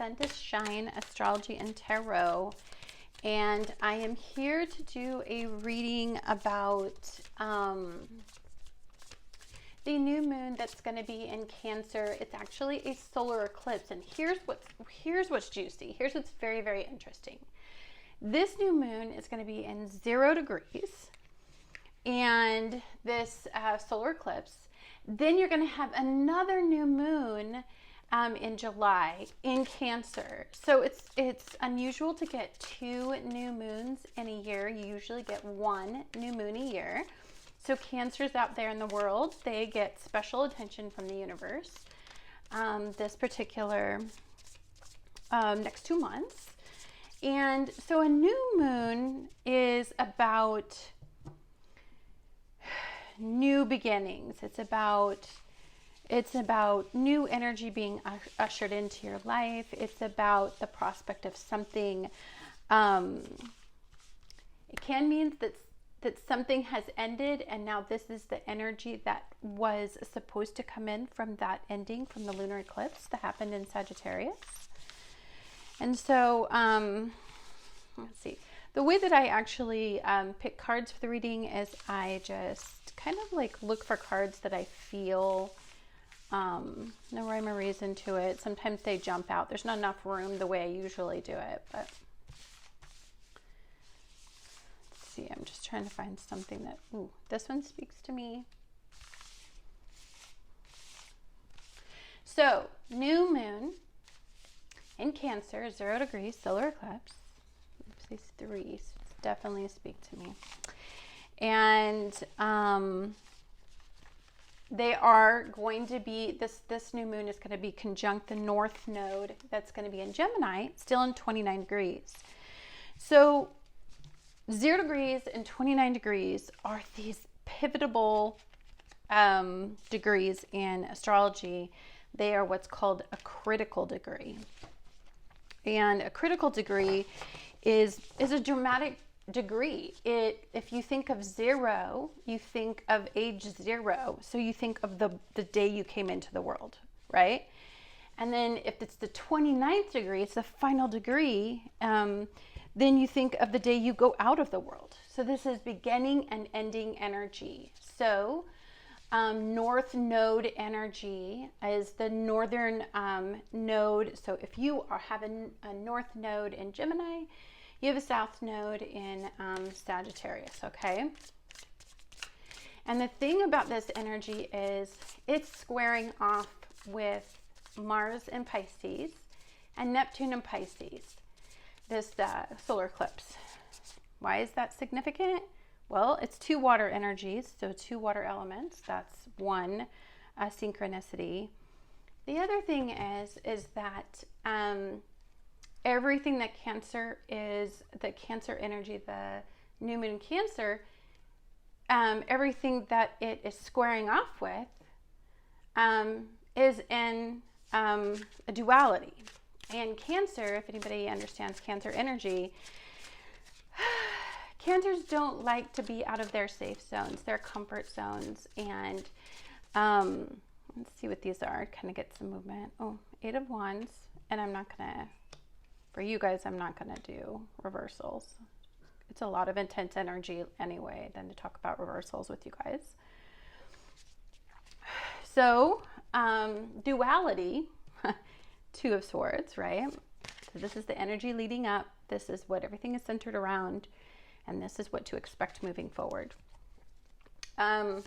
Sun to Shine Astrology and Tarot, and I am here to do a reading about the new moon that's going to be in Cancer. It's actually a solar eclipse, and here's what's juicy. Here's what's very, very interesting. This new moon is going to be in 0 degrees, and this solar eclipse. Then you're going to have another new moon in July in Cancer. So it's unusual to get 2 new moons in a year. You usually get 1 new moon a year. So Cancers out there in the world, they get special attention from the universe this particular next 2 months. And so a new moon is about new beginnings. It's about new energy being ushered into your life. It's about the prospect of something. It can mean that something has ended, and now this is the energy that was supposed to come in from that ending, from the lunar eclipse that happened in Sagittarius. And so, let's see. The way that I actually pick cards for the reading is I just kind of like look for cards that I feel no rhyme or reason to it. Sometimes they jump out. There's not enough room the way I usually do it, but let's see. I'm just trying to find something that, ooh, this one speaks to me. So, new moon in Cancer, 0 degrees, solar eclipse. Oops, these 3s definitely speak to me. And they are going to be, this new moon is going to be conjunct the North Node that's going to be in Gemini, still in 29 degrees. So 0 degrees and 29 degrees are these pivotal degrees in astrology. They are what's called a critical degree. And a critical degree is a dramatic degree. If you think of 0, you think of age 0. So you think of the day you came into the world, right? And then if it's the 29th degree, it's the final degree, then you think of the day you go out of the world. So this is beginning and ending energy. So North Node energy is the northern node. So if you are having a North Node in Gemini, you have a South Node in Sagittarius, okay? And the thing about this energy is it's squaring off with Mars in Pisces and Neptune in Pisces, this solar eclipse. Why is that significant? Well, it's 2 water energies, so 2 water elements. That's one synchronicity. The other thing is that everything that Cancer is, the Cancer energy, the new moon in Cancer, everything that it is squaring off with is in a duality. And Cancer, if anybody understands Cancer energy, Cancers don't like to be out of their safe zones, their comfort zones. And let's see what these are. Kind of get some movement. Oh, 8 of Wands. And I'm not going to, for you guys, I'm not going to do reversals. It's a lot of intense energy anyway than to talk about reversals with you guys. So, duality, 2 of Swords, right? So this is the energy leading up. This is what everything is centered around. And this is what to expect moving forward. The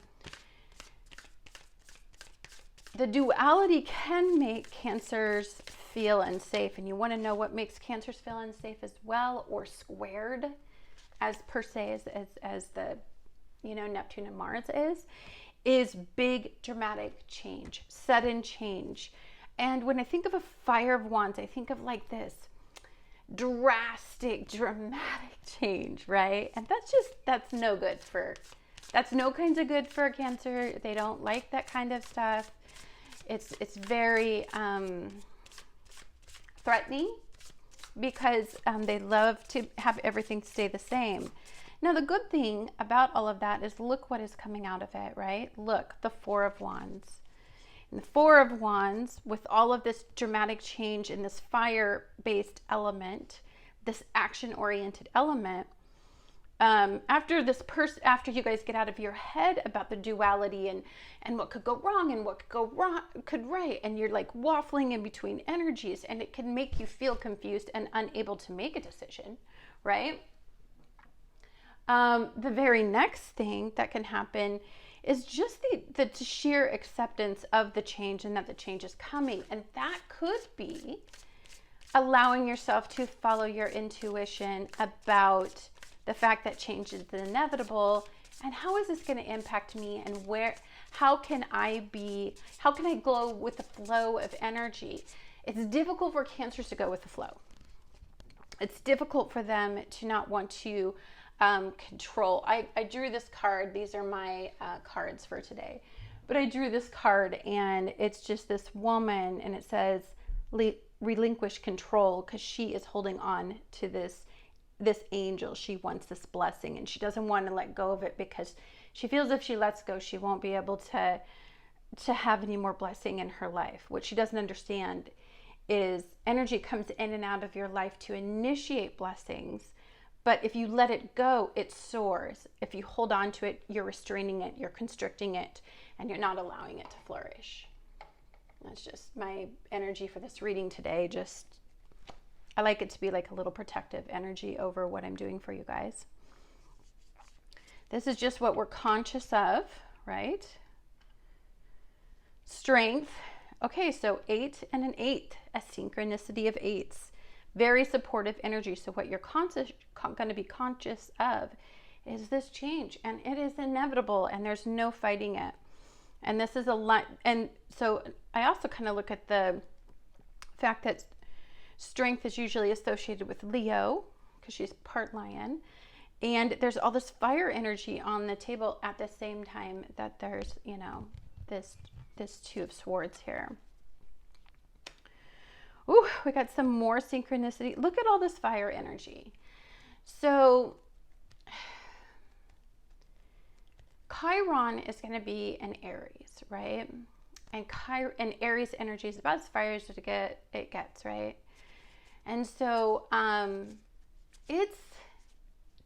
duality can make Cancers feel unsafe. And you want to know what makes Cancers feel unsafe as well, or squared as per se as the, Neptune and Mars is big dramatic change, sudden change. And when I think of a Fire of Wands, I think of like this drastic, dramatic change, right? And that's no good for, that's no kinds of good for a Cancer. They don't like that kind of stuff. It's very threatening, because they love to have everything stay the same. Now, the good thing about all of that is look what is coming out of it, right? Look, the 4 of Wands. And the Four of Wands, with all of this dramatic change in this fire-based element, this action-oriented element, after you guys get out of your head about the duality and what could go wrong and what could right, and you're like waffling in between energies, and it can make you feel confused and unable to make a decision, right? The very next thing that can happen is just the sheer acceptance of the change and that the change is coming. And that could be allowing yourself to follow your intuition about the fact that change is inevitable, and how is this going to impact me, and how can I go with the flow of energy? It's difficult for Cancers to go with the flow. It's difficult for them to not want to control. I drew this card. These are my cards for today. But I drew this card, and it's just this woman, and it says relinquish control, because she is holding on to this angel. She wants this blessing, and she doesn't want to let go of it, because she feels if she lets go, she won't be able to have any more blessing in her life. What she doesn't understand is energy comes in and out of your life to initiate blessings. But if you let it go, it soars. If you hold on to it, you're restraining it, you're constricting it, and you're not allowing it to flourish. That's just my energy for this reading today. I like it to be like a little protective energy over what I'm doing for you guys. This is just what we're conscious of, right? Strength. Okay, so 8 and an 8, a synchronicity of 8s. Very supportive energy. So what you're going to be conscious of is this change, and it is inevitable, and there's no fighting it. And this is a lot. And so I also kind of look at the fact that strength is usually associated with Leo, because she's part lion, and there's all this fire energy on the table at the same time that there's, this Two of Swords here. Ooh, we got some more synchronicity. Look at all this fire energy. So Chiron is going to be in Aries, right? And Aries energy is about as fire as it gets, right? And so it's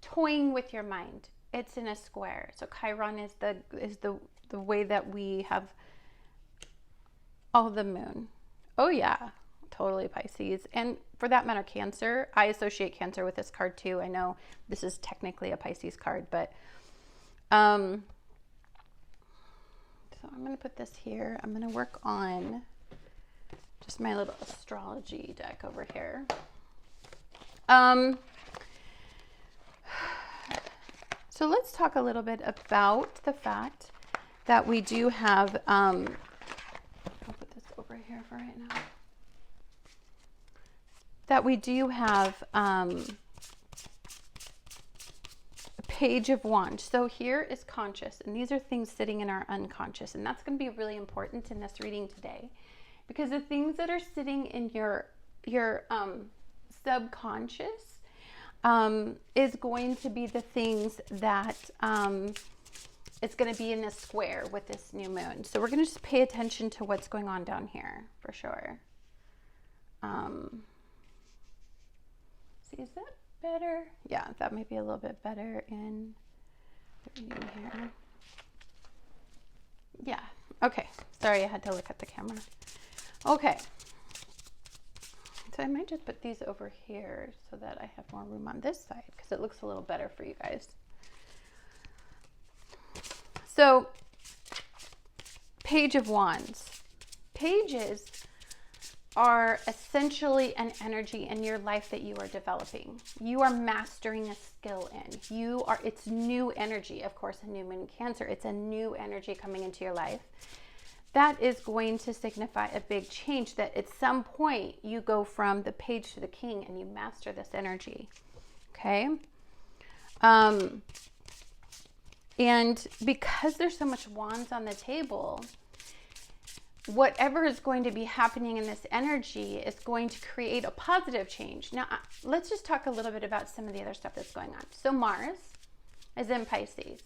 toying with your mind. It's in a square. So Chiron is the way that we have the moon. Oh yeah. Totally Pisces. And for that matter, Cancer. I associate Cancer with this card too. I know this is technically a Pisces card, but so I'm going to put this here. I'm going to work on just my little astrology deck over here. So let's talk a little bit about the fact that we do have, I'll put this over here for right now. That we do have a Page of Wands. So here is conscious, and these are things sitting in our unconscious, and that's going to be really important in this reading today, because the things that are sitting in your subconscious is going to be the things that it's going to be in this square with this new moon. So we're going to just pay attention to what's going on down here for sure. Is that better? Yeah, that might be a little bit better in here. Yeah, okay. Sorry, I had to look at the camera. Okay. So I might just put these over here so that I have more room on this side, because it looks a little better for you guys. So, Page of Wands. Pages are essentially an energy in your life that you are developing. You are mastering a skill in. It's new energy. Of course, a new moon in Cancer, it's a new energy coming into your life. That is going to signify a big change, that at some point you go from the page to the king and you master this energy. Okay? And because there's so much wands on the table, whatever is going to be happening in this energy is going to create a positive change. Now, let's just talk a little bit about some of the other stuff that's going on. So Mars is in Pisces.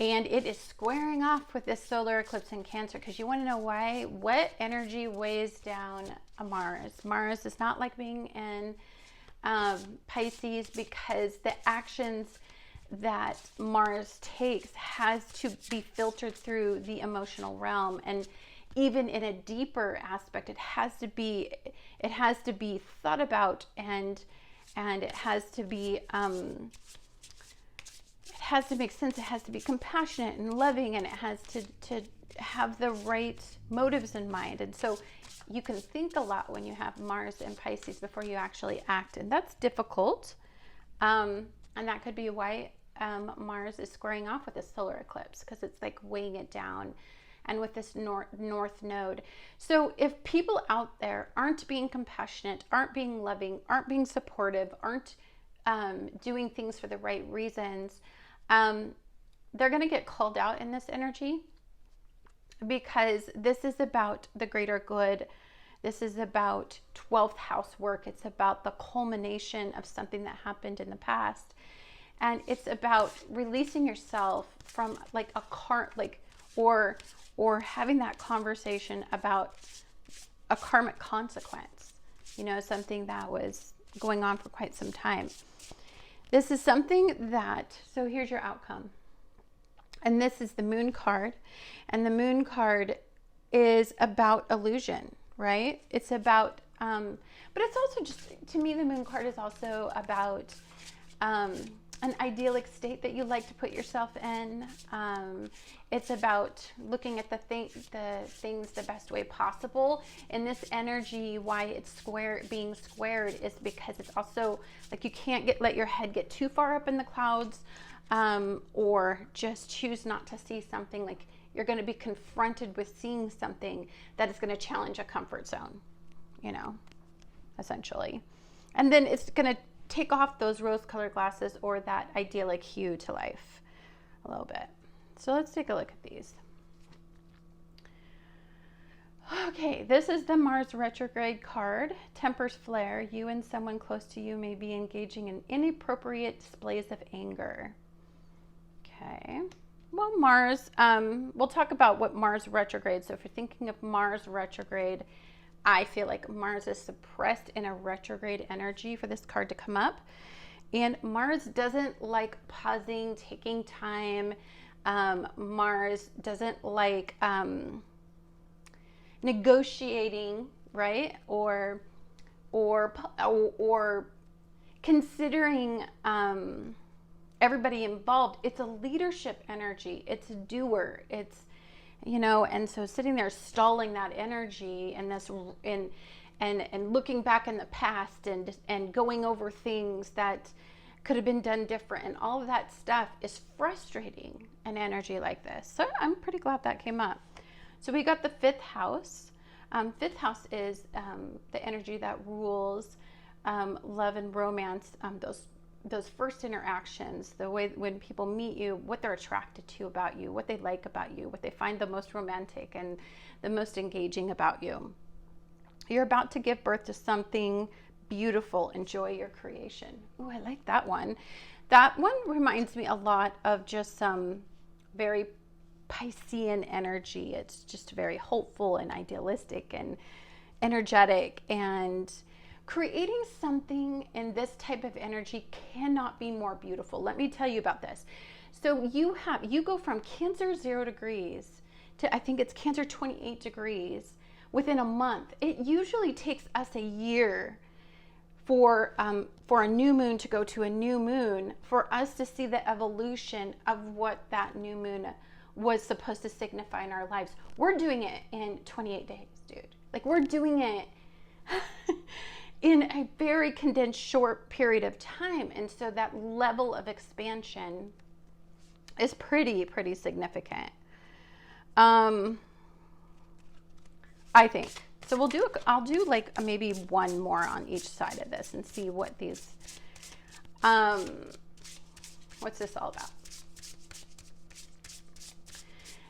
And it is squaring off with this solar eclipse in Cancer, because you want to know why? What energy weighs down a Mars? Mars is not like being in Pisces, because the actions that Mars takes has to be filtered through the emotional realm, and even in a deeper aspect, it has to be thought about, and it has to be it has to make sense. It has to be compassionate and loving, and it has to have the right motives in mind. And so you can think a lot when you have Mars in Pisces before you actually act, and that's difficult. And that could be why Mars is squaring off with this solar eclipse, because it's like weighing it down, and with this north node. So if people out there aren't being compassionate, aren't being loving, aren't being supportive, aren't doing things for the right reasons, they're going to get called out in this energy, because this is about the greater good. This is about 12th house work. It's about the culmination of something that happened in the past. And it's about releasing yourself from like a or having that conversation about a karmic consequence, something that was going on for quite some time. This is something that, so here's your outcome. And this is the Moon card. And the Moon card is about illusion, right? It's about, but it's also just, to me, the Moon card is also about an idyllic state that you like to put yourself in. It's about looking at the things the best way possible. In this energy, why it's being squared is because it's also like you can't let your head get too far up in the clouds, or just choose not to see something. Like you're going to be confronted with seeing something that is going to challenge a comfort zone, essentially. And then it's going to take off those rose-colored glasses or that idyllic hue to life a little bit. So let's take a look at these. Okay, this is the Mars retrograde card. Tempers flare. You and someone close to you may be engaging in inappropriate displays of anger. Okay. Well, Mars, we'll talk about what Mars retrograde. So if you're thinking of Mars retrograde, I feel like Mars is suppressed in a retrograde energy for this card to come up. And Mars doesn't like pausing, taking time. Mars doesn't like negotiating, right? Or considering everybody involved. It's a leadership energy. It's a doer. It's and so sitting there stalling that energy and and looking back in the past and going over things that could have been done different, and all of that stuff is frustrating an energy like this. So I'm pretty glad that came up. So we got the 5th house. 5th house is the energy that rules love and romance, those first interactions, the way when people meet you, what they're attracted to about you, what they like about you, what they find the most romantic and the most engaging about you. You're about to give birth to something beautiful. Enjoy your creation. Oh, I like that one. That one reminds me a lot of just some very Piscean energy. It's just very hopeful and idealistic and energetic, and creating something in this type of energy cannot be more beautiful. Let me tell you about this. So you go from Cancer 0 degrees to, I think it's Cancer 28 degrees within a month. It usually takes us a year for a new moon to go to a new moon, for us to see the evolution of what that new moon was supposed to signify in our lives. We're doing it in 28 days, dude. Like, we're doing it in a very condensed short period of time. And so that level of expansion is pretty significant. I think. So I'll do like maybe one more on each side of this and see what these, what's this all about?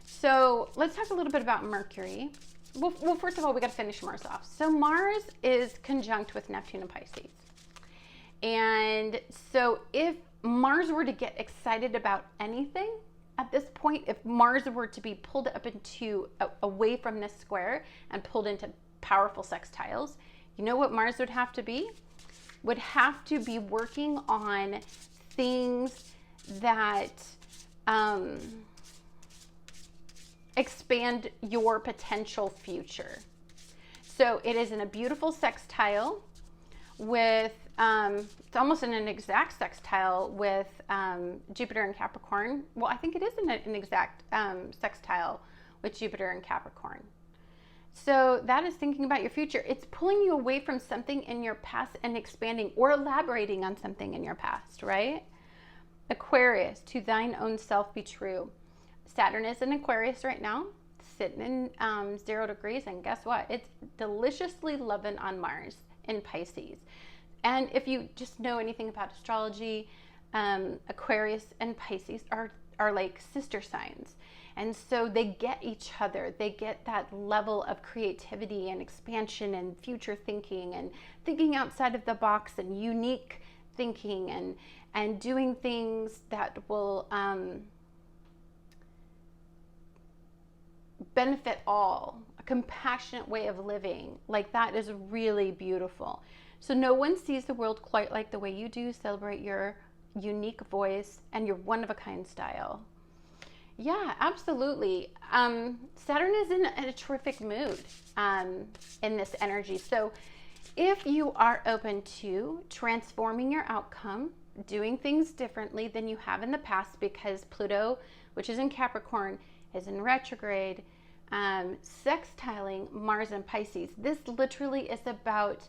So let's talk a little bit about Mercury. Well, first of all, we got to finish Mars off. So Mars is conjunct with Neptune and Pisces. And so if Mars were to get excited about anything, at this point, if Mars were to be pulled up into away from this square and pulled into powerful sextiles, you know what Mars would have to be? Would have to be working on things that expand your potential future. So it is in a beautiful sextile with, it's almost in an exact sextile with Jupiter and Capricorn. Well, I think it is in an exact sextile with Jupiter and Capricorn. So that is thinking about your future. It's pulling you away from something in your past and expanding or elaborating on something in your past, right? Aquarius, to thine own self be true. Saturn is in Aquarius right now, sitting in 0 degrees, and guess what? It's deliciously loving on Mars in Pisces. And if you just know anything about astrology, Aquarius and Pisces are like sister signs. And so they get each other. They get that level of creativity and expansion and future thinking and thinking outside of the box and unique thinking and doing things that will benefit all. A compassionate way of living. Like, that is really beautiful. So no one sees the world quite like the way you do. Celebrate your unique voice and your one-of-a-kind style. Yeah, absolutely. Saturn is in a terrific mood in this energy. So if you are open to transforming your outcome, doing things differently than you have in the past, because Pluto, which is in Capricorn, is in retrograde, sextiling Mars and Pisces. This literally is about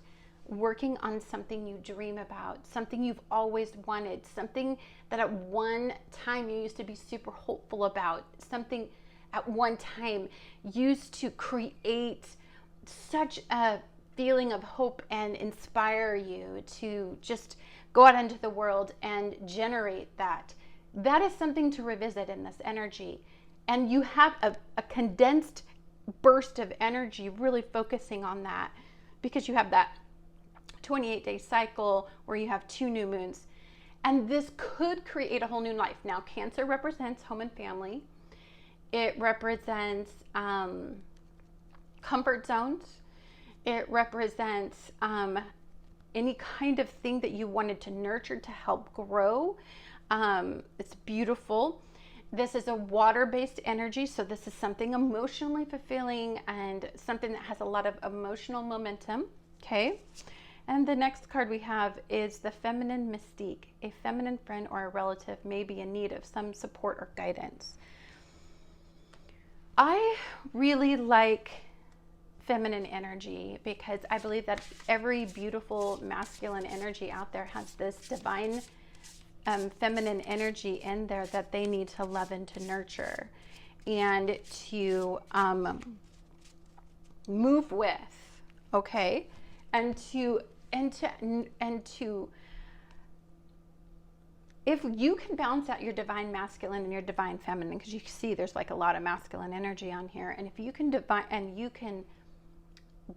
working on something you dream about, something you've always wanted, something that at one time you used to be super hopeful about, something at one time used to create such a feeling of hope and inspire you to just go out into the world and generate that. That is something to revisit in this energy. And you have a condensed burst of energy really focusing on that, because you have that 28-day cycle where you have 2 new moons. And this could create a whole new life. Now, Cancer represents home and family. It represents comfort zones. It represents any kind of thing that you wanted to nurture to help grow. It's beautiful. This is a water-based energy, so this is something emotionally fulfilling and something that has a lot of emotional momentum, okay? And the next card we have is the feminine mystique. A feminine friend or a relative may be in need of some support or guidance. I really like feminine energy because I believe that every beautiful masculine energy out there has this divine feminine energy in there that they need to love and to nurture and to move with, okay? And to if you can balance out your divine masculine and your divine feminine, because you see there's like a lot of masculine energy on here, and if you can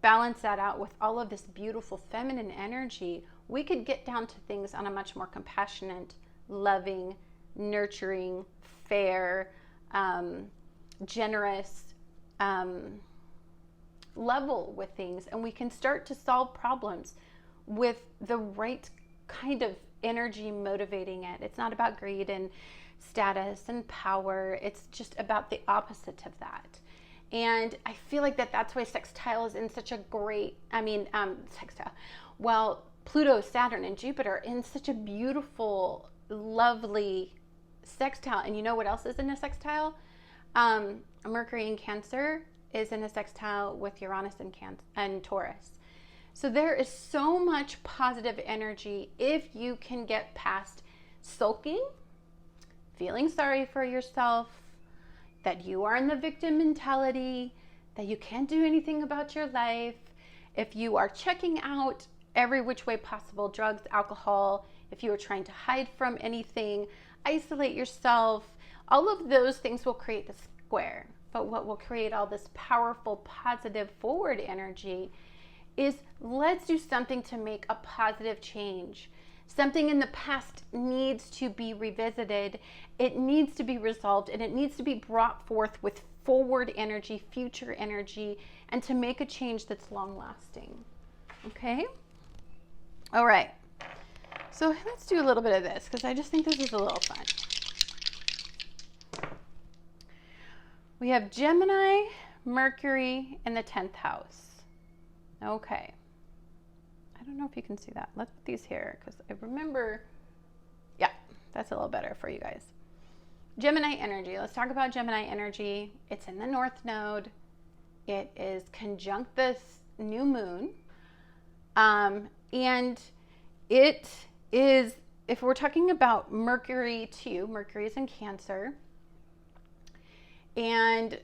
balance that out with all of this beautiful feminine energy, we could get down to things on a much more compassionate, loving, nurturing, fair, generous level with things, and we can start to solve problems with the right kind of energy motivating it. It's not about greed and status and power. It's just about the opposite of that. And I feel like that's why sextile is in such a great, Pluto, Saturn, and Jupiter in such a beautiful, lovely sextile. And you know what else is in a sextile? Mercury in Cancer is in a sextile with Uranus and Taurus. So there is so much positive energy if you can get past sulking, feeling sorry for yourself, that you are in the victim mentality, that you can't do anything about your life. If you are checking out every which way possible, drugs, alcohol, if you are trying to hide from anything, isolate yourself, all of those things will create the square. But what will create all this powerful, positive, forward energy is let's do something to make a positive change. Something in the past needs to be revisited. It needs to be resolved, and it needs to be brought forth with forward energy, future energy, and to make a change that's long lasting. Okay? All right. So let's do a little bit of this because I just think this is a little fun. We have Gemini, Mercury in the 10th house. Okay. I don't know if you can see that. Let's put these here because I remember. Yeah, that's a little better for you guys. Gemini energy. Let's talk about Gemini energy. It's in the North Node. It is conjunct this new moon. And it is, if we're talking about Mercury too, Mercury is in Cancer. And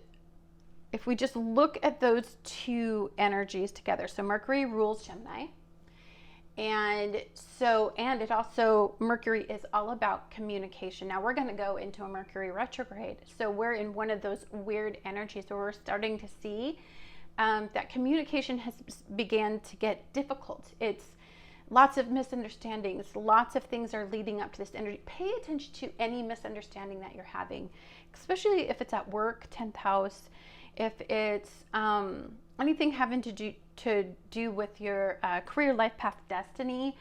if we just look at those two energies together, so Mercury rules Gemini. And it also, Mercury is all about communication. Now we're going to go into a Mercury retrograde. So we're in one of those weird energies where we're starting to see that communication has began to get difficult. It's lots of misunderstandings. Lots of things are leading up to this energy. Pay attention to any misunderstanding that you're having, especially if it's at work, 10th house, if it's anything having to do with your career, life path, destiny.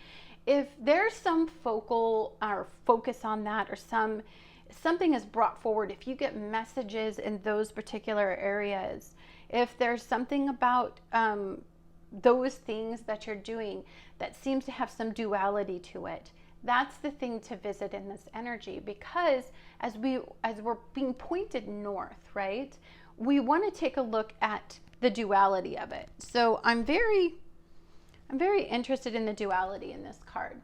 If there's some focus on that, or something is brought forward, if you get messages in those particular areas, if there's something about those things that you're doing that seems to have some duality to it, that's the thing to visit in this energy. Because as we're being pointed north, right, we want to take a look at the duality of it. So I'm very interested in the duality in this card.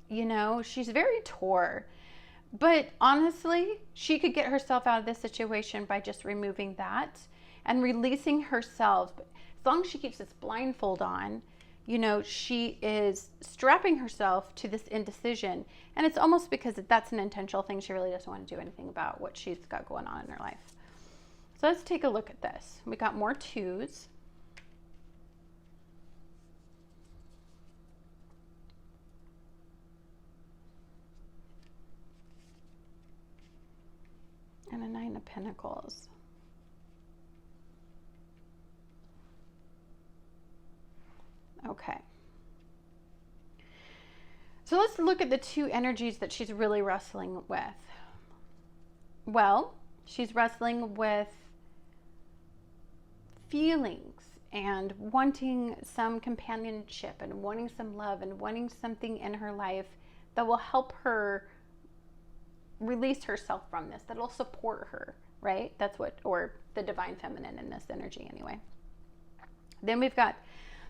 You know, she's very Taur, but honestly, she could get herself out of this situation by just removing that and releasing herself. As long as she keeps this blindfold on, you know, she is strapping herself to this indecision. And it's almost because that's an intentional thing. She really doesn't want to do anything about what she's got going on in her life. So let's take a look at this. We got more twos. And a 9 of Pentacles. Okay. So let's look at the two energies that she's really wrestling with. Well, she's wrestling with feelings and wanting some companionship and wanting some love and wanting something in her life that will help her release herself from this, that'll support her, right? That's what, or the divine feminine in this energy anyway. Then we've got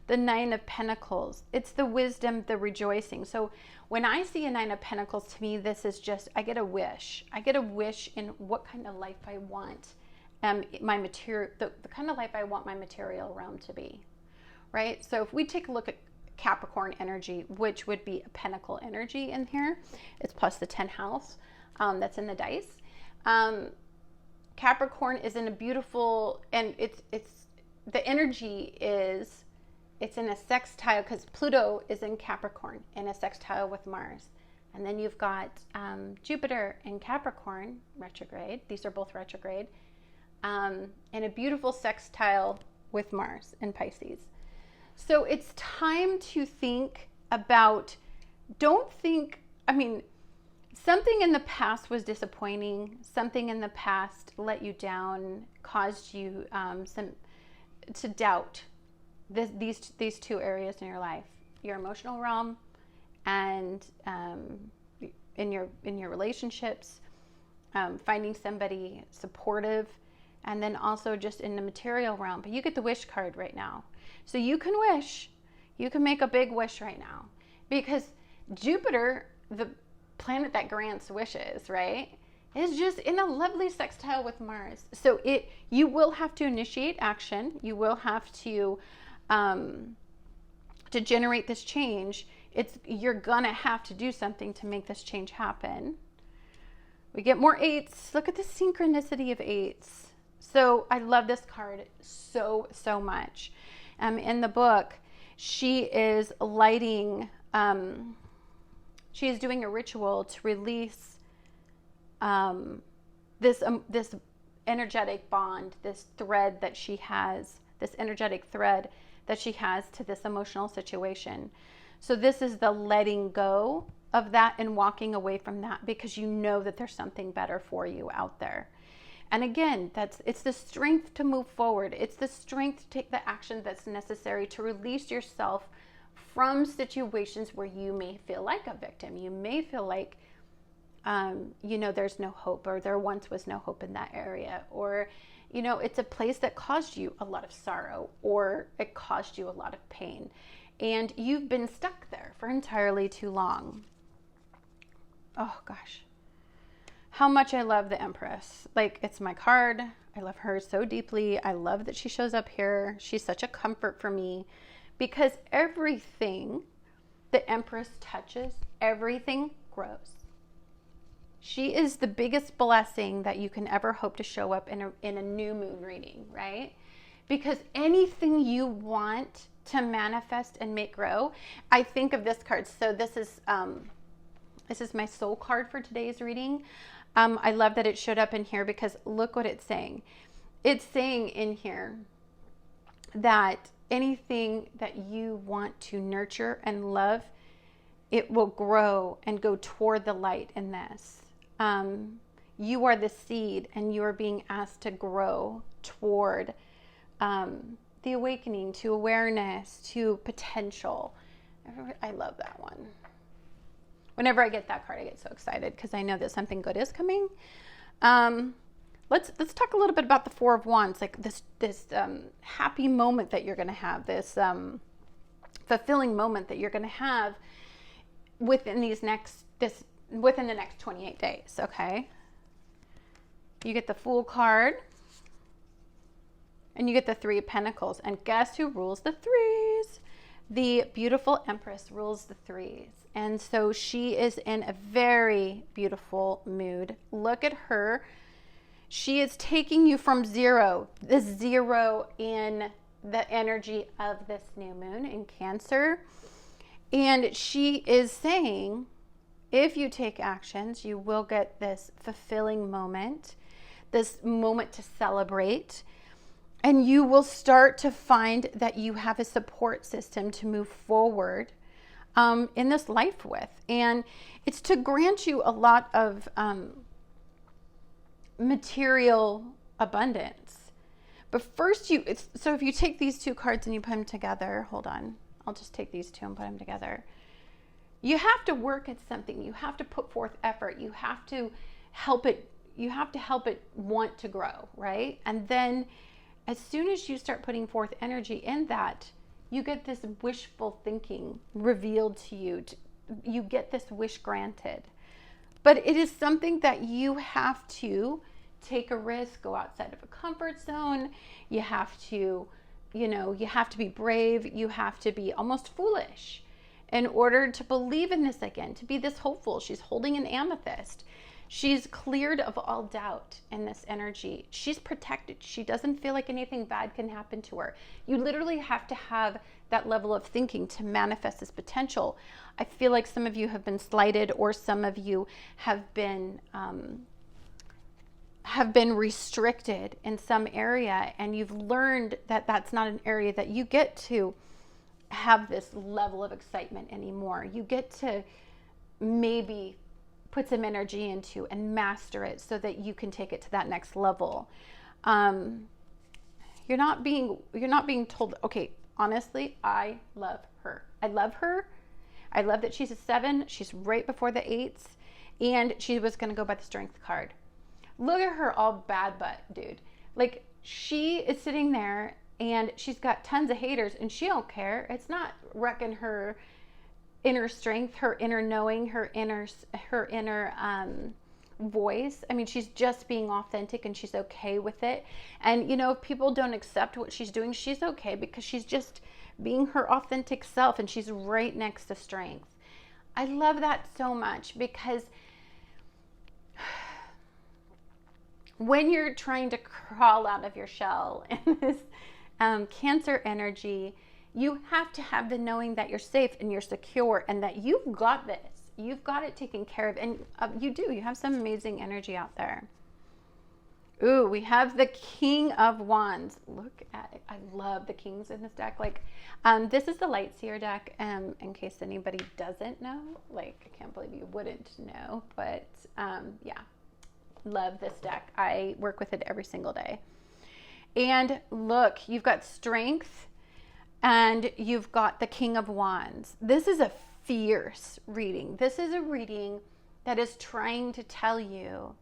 the 9 of Pentacles. It's the wisdom, the rejoicing. So when I see a 9 of Pentacles, to me, this is just, I get a wish. I get a wish in what kind of life I want my material, the kind of life I want my material realm to be, right? So if we take a look at Capricorn energy, which would be a Pentacle energy in here, it's plus the 10th house that's in the dice. Capricorn is in a beautiful, and it's the energy is, it's in a sextile because Pluto is in Capricorn in a sextile with Mars. And then you've got Jupiter in Capricorn retrograde. These are both retrograde. And a beautiful sextile with Mars in Pisces. So it's time to think about, something in the past was disappointing. Something in the past let you down, caused you to doubt these two areas in your life, your emotional realm and in your relationships, finding somebody supportive, and then also just in the material realm. But you get the wish card right now. So you can wish, you can make a big wish right now, because Jupiter, the planet that grants wishes, right, is just in a lovely sextile with Mars. So you will have to initiate action. You will have to generate this change. You're gonna have to do something to make this change happen. We get more 8s. Look at the synchronicity of 8s. So I love this card so much. In the book, she is lighting She is doing a ritual to release this energetic bond, this thread that she has, this energetic thread that she has to this emotional situation. So this is the letting go of that and walking away from that, because you know that there's something better for you out there. And again, it's the strength to move forward. It's the strength to take the action that's necessary to release yourself from situations where you may feel like a victim. You may feel like, there's no hope, or there once was no hope in that area, or, it's a place that caused you a lot of sorrow, or it caused you a lot of pain, and you've been stuck there for entirely too long. Oh gosh, how much I love the Empress. Like, it's my card. I love her so deeply. I love that she shows up here. She's such a comfort for me, because everything the Empress touches, everything grows. She is the biggest blessing that you can ever hope to show up in a new moon reading, right? Because anything you want to manifest and make grow, I think of this card. So this is my soul card for today's reading. I love that it showed up in here, because look what it's saying. It's saying in here that anything that you want to nurture and love, it will grow and go toward the light in this. You are the seed, and you are being asked to grow toward the awakening, to awareness, to potential. I love that one. Whenever I get that card, I get so excited, because I know that something good is coming. Let's talk a little bit about the Four of Wands, like this happy moment that you're going to have, this fulfilling moment that you're going to have within the next 28 days. Okay, you get the Fool card, and you get the Three of Pentacles, and guess who rules the threes? The beautiful Empress rules the threes. And so she is in a very beautiful mood. Look at her. She is taking you from zero, the zero in the energy of this new moon in Cancer. And she is saying, if you take actions, you will get this fulfilling moment, this moment to celebrate. And you will start to find that you have a support system to move forward in this life with. And it's to grant you a lot of material abundance. But first, so if you take these two cards and you put them together, hold on, I'll just take these two and put them together. You have to work at something. You have to put forth effort. You have to help it. You have to help it want to grow, right? And then as soon as you start putting forth energy in that, you get this wishful thinking revealed to you. You get this wish granted. But it is something that you have to take a risk, go outside of a comfort zone. You have to, you have to be brave. You have to be almost foolish in order to believe in this again, to be this hopeful. She's holding an amethyst. She's cleared of all doubt in this energy. She's protected. She doesn't feel like anything bad can happen to her. You literally have to have that level of thinking to manifest this potential. I feel like some of you have been slighted, or some of you have been restricted in some area, and you've learned that that's not an area that you get to have this level of excitement anymore. You get to maybe put some energy into and master it so that you can take it to that next level. You're not being told, okay, honestly, I love her. I love her. I love that she's a 7. She's right before the 8s, and she was going to go by the Strength card. Look at her all bad butt, dude. Like, she is sitting there and she's got tons of haters, and she don't care. It's not wrecking her inner strength, her inner knowing, her inner voice. I mean, she's just being authentic, and she's okay with it. And if people don't accept what she's doing, she's okay, because she's just being her authentic self, and she's right next to Strength. I love that so much, because when you're trying to crawl out of your shell in this Cancer energy, you have to have the knowing that you're safe and you're secure, and that you've got this. you've got it taken care of. And you have some amazing energy out there. Ooh, we have the King of Wands. Look at it. I love the kings in this deck. Like, this is the Lightseer deck, in case anybody doesn't know. Like, I can't believe you wouldn't know, but yeah, love this deck. I work with it every single day. And look, you've got Strength, and you've got the King of Wands. This is a fierce reading. This is a reading that is trying to tell you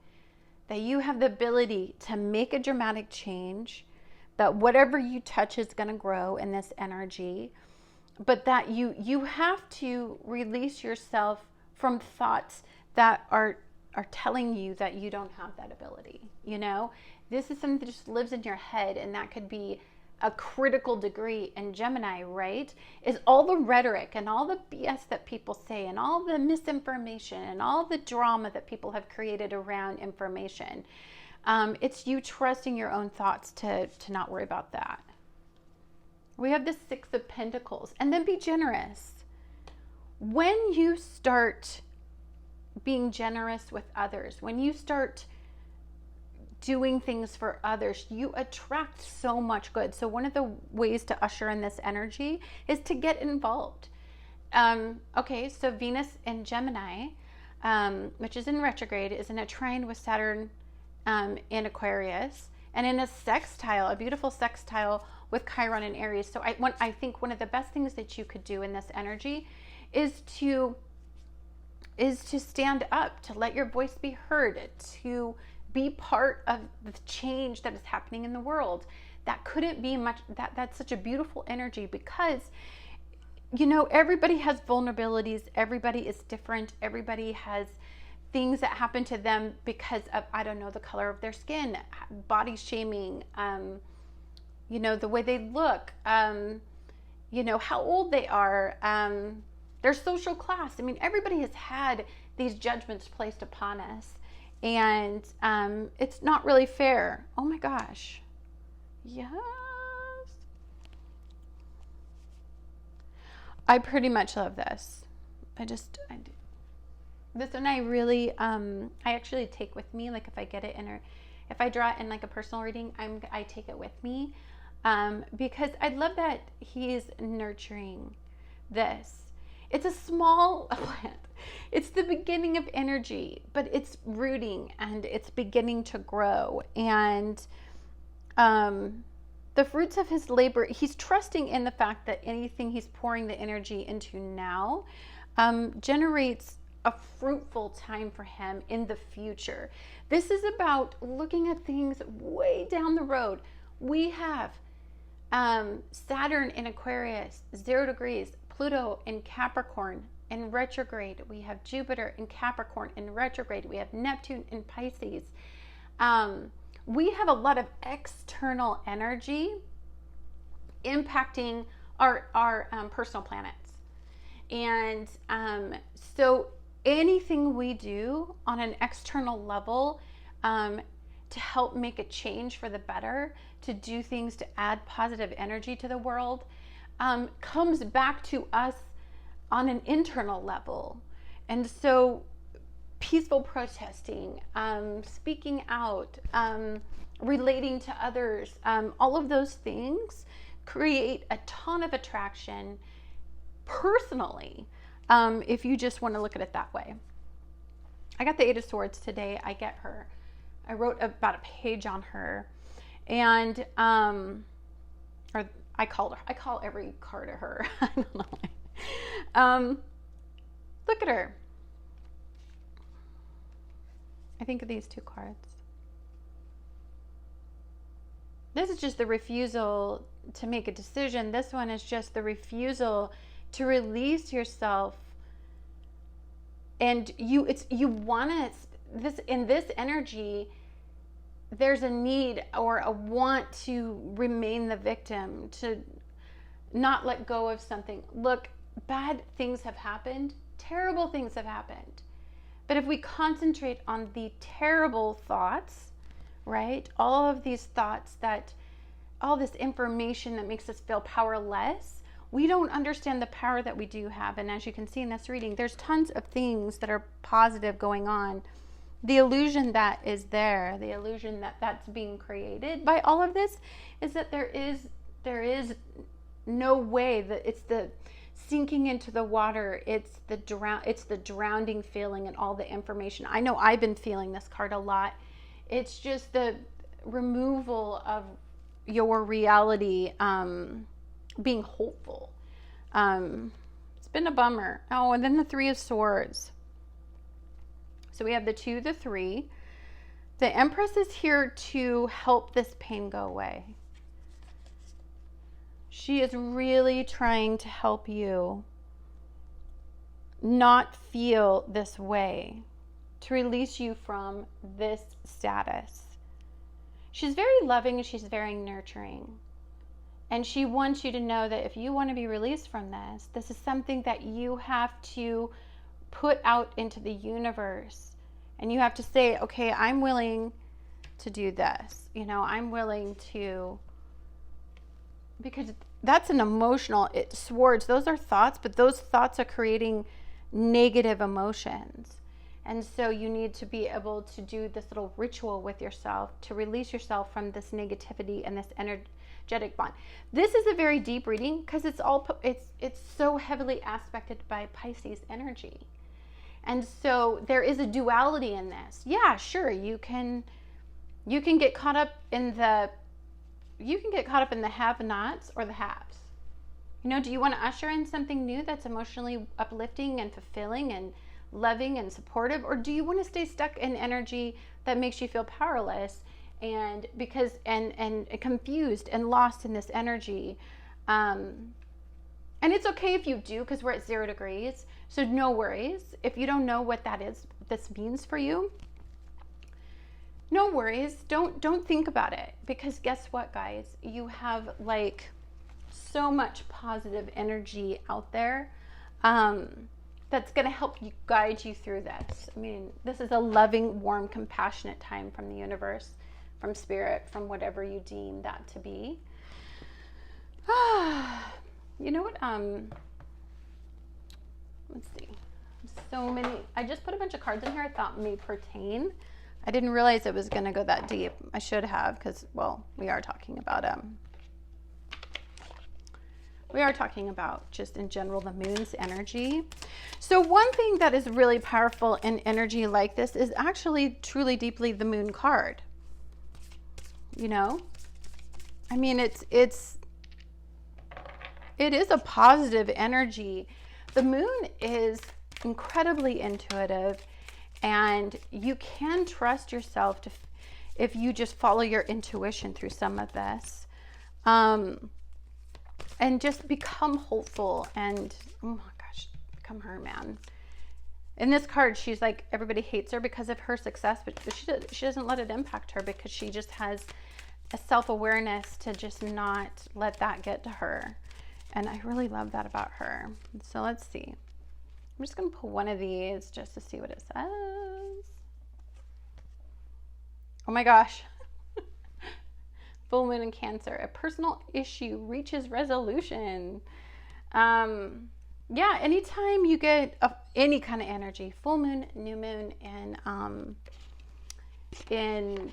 that you have the ability to make a dramatic change, that whatever you touch is going to grow in this energy, but that you have to release yourself from thoughts that are telling you that you don't have that ability. You know, this is something that just lives in your head, and that could be a critical degree in Gemini, right? Is all the rhetoric and all the BS that people say and all the misinformation and all the drama that people have created around information. It's you trusting your own thoughts to not worry about that. We have the Six of Pentacles, and then be generous. When you start being generous with others, when you start doing things for others, you attract so much good. So one of the ways to usher in this energy is to get involved. Okay, so Venus in Gemini, which is in retrograde, is in a trine with Saturn in Aquarius, and in a sextile, a beautiful sextile with Chiron in Aries. So I think one of the best things that you could do in this energy is to stand up, to let your voice be heard, to be part of the change that is happening in the world. That couldn't be much, that's such a beautiful energy, because, you know, everybody has vulnerabilities. Everybody is different. Everybody has things that happen to them because of, I don't know, the color of their skin, body shaming, you know, the way they look, you know, how old they are, their social class. I mean, everybody has had these judgments placed upon us. And it's not really fair. Oh my gosh. Yes. I pretty much love this. I do. This one I really, I actually take with me. Like if I get it in, or if I draw it in like a personal reading, I take it with me. Because I love that he's nurturing this. It's a small plant. It's the beginning of energy, but it's rooting and it's beginning to grow. And the fruits of his labor, he's trusting in the fact that anything he's pouring the energy into now generates a fruitful time for him in the future. This is about looking at things way down the road. We have Saturn in Aquarius, 0 degrees, Pluto in Capricorn in retrograde. We have Jupiter in Capricorn in retrograde. We have Neptune in Pisces. We have a lot of external energy impacting our personal planets. And so anything we do on an external level to help make a change for the better, to do things to add positive energy to the world, comes back to us on an internal level. And so peaceful protesting, speaking out, relating to others, all of those things create a ton of attraction personally, if you just want to look at it that way. I got the Eight of Swords today. I wrote about a page on her, and or I call every card a her. I don't know why. Look at her. I think of these two cards. This is just the refusal to make a decision. This one is just the refusal to release yourself. And you want to, in this energy, there's a need or a want to remain the victim, to not let go of something. Look, bad things have happened. Terrible things have happened. But if we concentrate on the terrible thoughts, right? All of these thoughts, all this information that makes us feel powerless, we don't understand the power that we do have. And as you can see in this reading, there's tons of things that are positive going on. The illusion that is there, the illusion that that's being created by all of this, is that there is no way, that it's the sinking into the water, it's the drowning feeling and all the information. I know I've been feeling this card a lot. It's just the removal of your reality being hopeful. It's been a bummer. Oh, and then the Three of Swords. So we have the 2, the 3. The Empress is here to help this pain go away. She is really trying to help you not feel this way, to release you from this status. She's very loving and she's very nurturing. And she wants you to know that if you want to be released from this, this is something that you have to put out into the universe. And you have to say, okay, I'm willing to do this. You know, I'm willing to, because that's an emotional, swords, those are thoughts, but those thoughts are creating negative emotions. And so you need to be able to do this little ritual with yourself to release yourself from this negativity and this energetic bond. This is a very deep reading because it's so heavily aspected by Pisces energy. And so there is a duality in this. Yeah, sure, you can get caught up in the have-nots or the haves. You know, do you want to usher in something new that's emotionally uplifting and fulfilling and loving and supportive, or do you want to stay stuck in energy that makes you feel powerless and confused and lost in this energy? And it's okay if you do, because we're at 0 degrees. So no worries. If you don't know what this means for you, no worries. Don't think about it, because guess what, guys? You have like so much positive energy out there that's going to help you, guide you through this. I mean, this is a loving, warm, compassionate time from the universe, from spirit, from whatever you deem that to be. You know what? Let's see. So many. I just put a bunch of cards in here I thought may pertain. I didn't realize it was going to go that deep. I should have, because, well, we are talking about just in general the moon's energy. So one thing that is really powerful in energy like this is actually truly deeply the moon card. You know, I mean, it is a positive energy. The moon is incredibly intuitive, and you can trust yourself if you just follow your intuition through some of this, and just become hopeful and, oh my gosh, become her, man. In this card, she's like, everybody hates her because of her success, but she doesn't let it impact her, because she just has a self-awareness to just not let that get to her. And I really love that about her. So let's see. I'm just going to pull one of these just to see what it says. Oh my gosh. Full moon in Cancer. A personal issue reaches resolution. Yeah, anytime you get any kind of energy, full moon, new moon, and in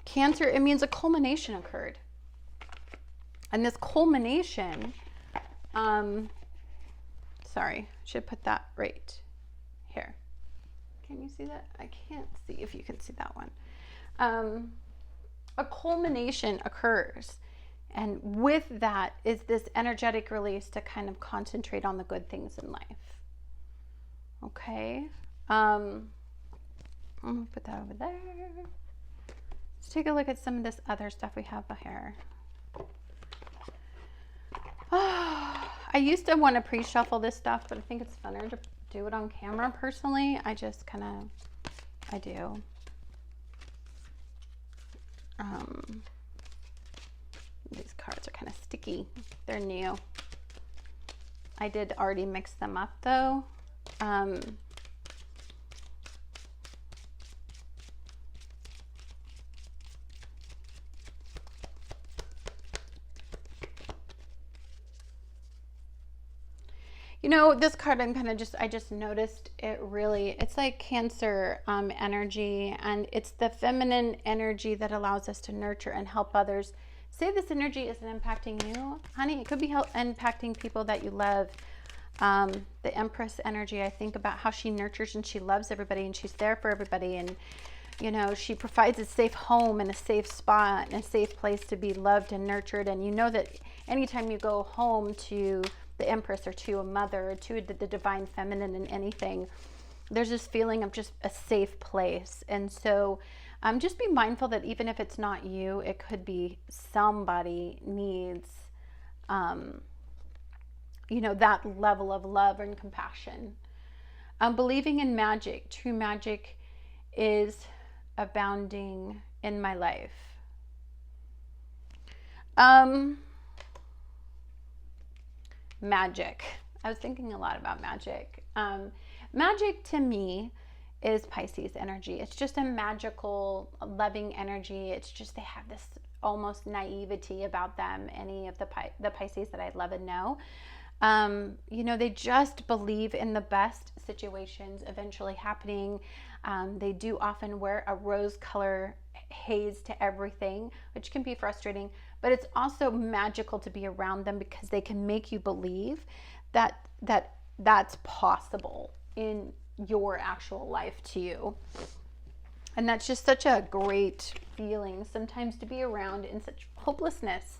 Cancer, it means a culmination occurred. And this culmination, sorry, should put that right here. Can you see that? I can't see if you can see that one. A culmination occurs, and with that is this energetic release to kind of concentrate on the good things in life. Okay, I'm gonna put that over there. Let's take a look at some of this other stuff we have here. I used to want to pre-shuffle this stuff, but I think it's funner to do it on camera personally. I do. These cards are kind of sticky. They're new. I did already mix them up though. This card I just noticed it really, it's like Cancer energy, and it's the feminine energy that allows us to nurture and help others. Say this energy isn't impacting you, honey, it could be impacting people that you love. The Empress energy, I think about how she nurtures and she loves everybody and she's there for everybody, and she provides a safe home and a safe spot and a safe place to be loved and nurtured. And that anytime you go home to the Empress or to a mother or to the divine feminine in anything, there's this feeling of just a safe place. And so just be mindful that even if it's not you, it could be somebody needs that level of love and compassion. Believing in magic. True magic is abounding in my life. Magic. I was thinking a lot about magic. Magic to me is Pisces energy. It's just a magical, loving energy. It's just, they have this almost naivety about them. Any of the Pisces that I love and know. They just believe in the best situations eventually happening. They do often wear a rose color haze to everything, which can be frustrating, but it's also magical to be around them because they can make you believe that that's possible in your actual life to you. And that's just such a great feeling sometimes to be around in such hopelessness.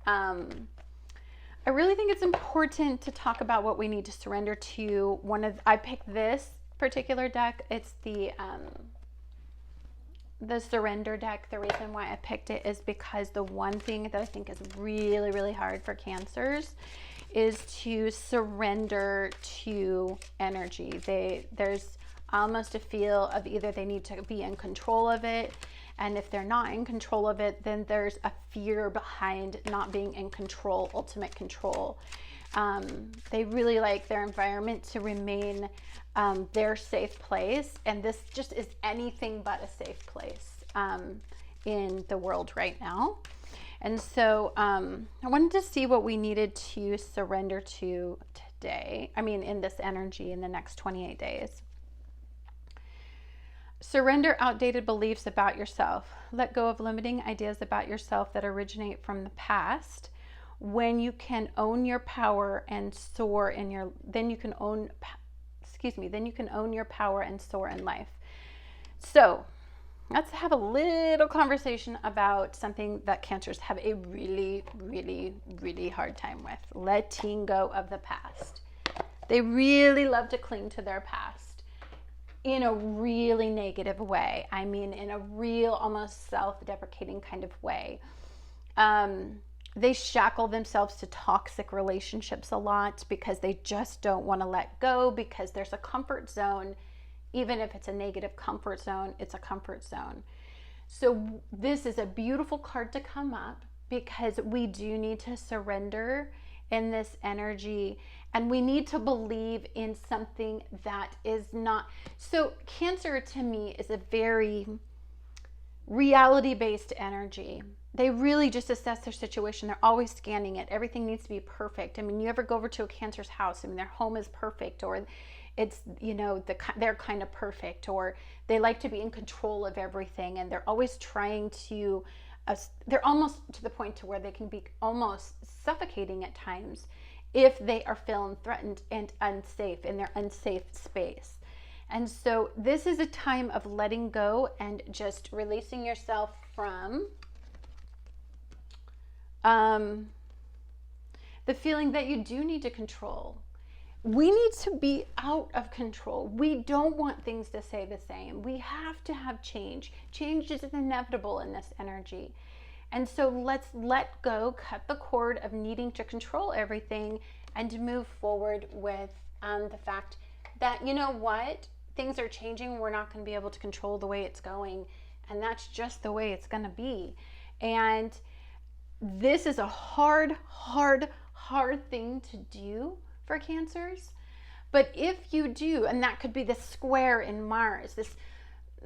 I really think it's important to talk about what we need to surrender to. I picked this particular deck. It's the surrender deck. The reason why I picked it is because the one thing that I think is really, really hard for Cancers is to surrender to energy. There's almost a feel of either they need to be in control of it, and if they're not in control of it, then there's a fear behind not being in control, ultimate control. They really like their environment to remain their safe place, and this just is anything but a safe place in the world right now. And so I wanted to see what we needed to surrender to today. In this energy in the next 28 days. Surrender outdated beliefs about yourself. Let go of limiting ideas about yourself that originate from the past. When you can own your power and soar in your, then you can own your power and soar in life. So let's have a little conversation about something that Cancers have a really, really, really hard time with: letting go of the past. They really love to cling to their past in a really negative way. In a real, almost self-deprecating kind of way. They shackle themselves to toxic relationships a lot because they just don't want to let go, because there's a comfort zone. Even if it's a negative comfort zone, it's a comfort zone. So this is a beautiful card to come up because we do need to surrender in this energy, and we need to believe in something that is not. So Cancer to me is a very reality-based energy. They really just assess their situation. They're always scanning it. Everything needs to be perfect. You ever go over to a Cancer's house, their home is perfect, or it's, they're kind of perfect, or they like to be in control of everything, and they're always trying to, they're almost to the point to where they can be almost suffocating at times if they are feeling threatened and unsafe in their unsafe space. And so this is a time of letting go and just releasing yourself from the feeling that you do need to control. We need to be out of control. We don't want things to stay the same. We have to have change. Change is inevitable in this energy. And so let's let go, cut the cord of needing to control everything, and move forward with the fact that, things are changing. We're not going to be able to control the way it's going. And that's just the way it's going to be. And this is a hard thing to do for Cancers. But if you do, and that could be the square in Mars, this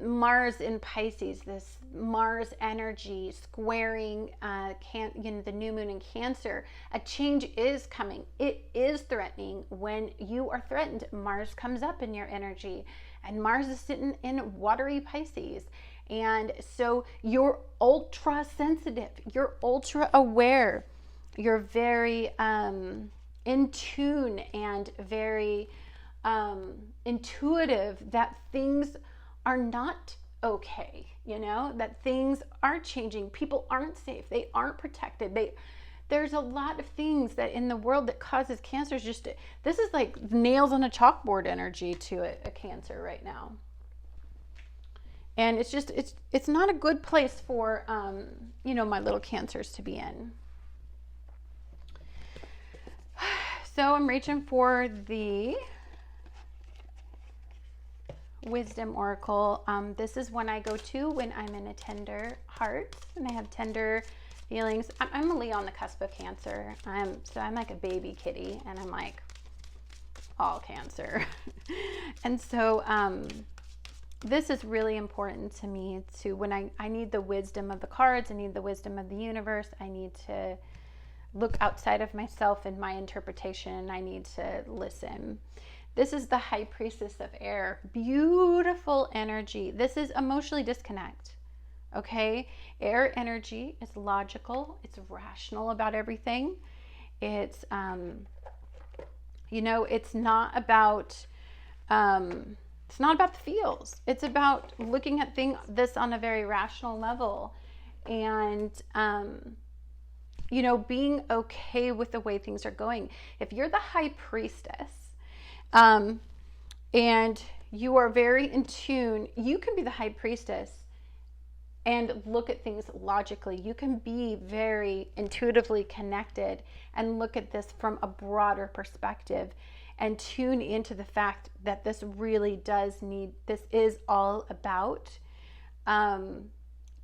Mars in Pisces, this Mars energy squaring the new moon in Cancer, a change is coming. It is threatening. When you are threatened, Mars comes up in your energy, and Mars is sitting in watery Pisces. And so you're ultra sensitive, you're ultra aware, you're very in tune and very intuitive that things are not okay, that things are changing. People aren't safe. They aren't protected. There's a lot of things that in the world that causes cancers. This is like nails on a chalkboard energy to a Cancer right now. And it's not a good place for, my little Cancers to be in. So I'm reaching for the Wisdom Oracle. This is one I go to when I'm in a tender heart and I have tender feelings. I'm a Leo on the cusp of Cancer. I'm like a baby kitty, and I'm like all Cancer. And so this is really important to me when I need the wisdom of the cards, I need the wisdom of the universe, I need to look outside of myself and my interpretation, I need to listen. This is the High Priestess of Air. Beautiful energy. This is emotionally disconnect. Okay? Air energy is logical. It's rational about everything. It's, it's not about the feels. It's about looking at this on a very rational level, and, being okay with the way things are going. If you're the High Priestess, and you are very in tune, you can be the High Priestess and look at things logically. You can be very intuitively connected and look at this from a broader perspective and tune into the fact that this is all about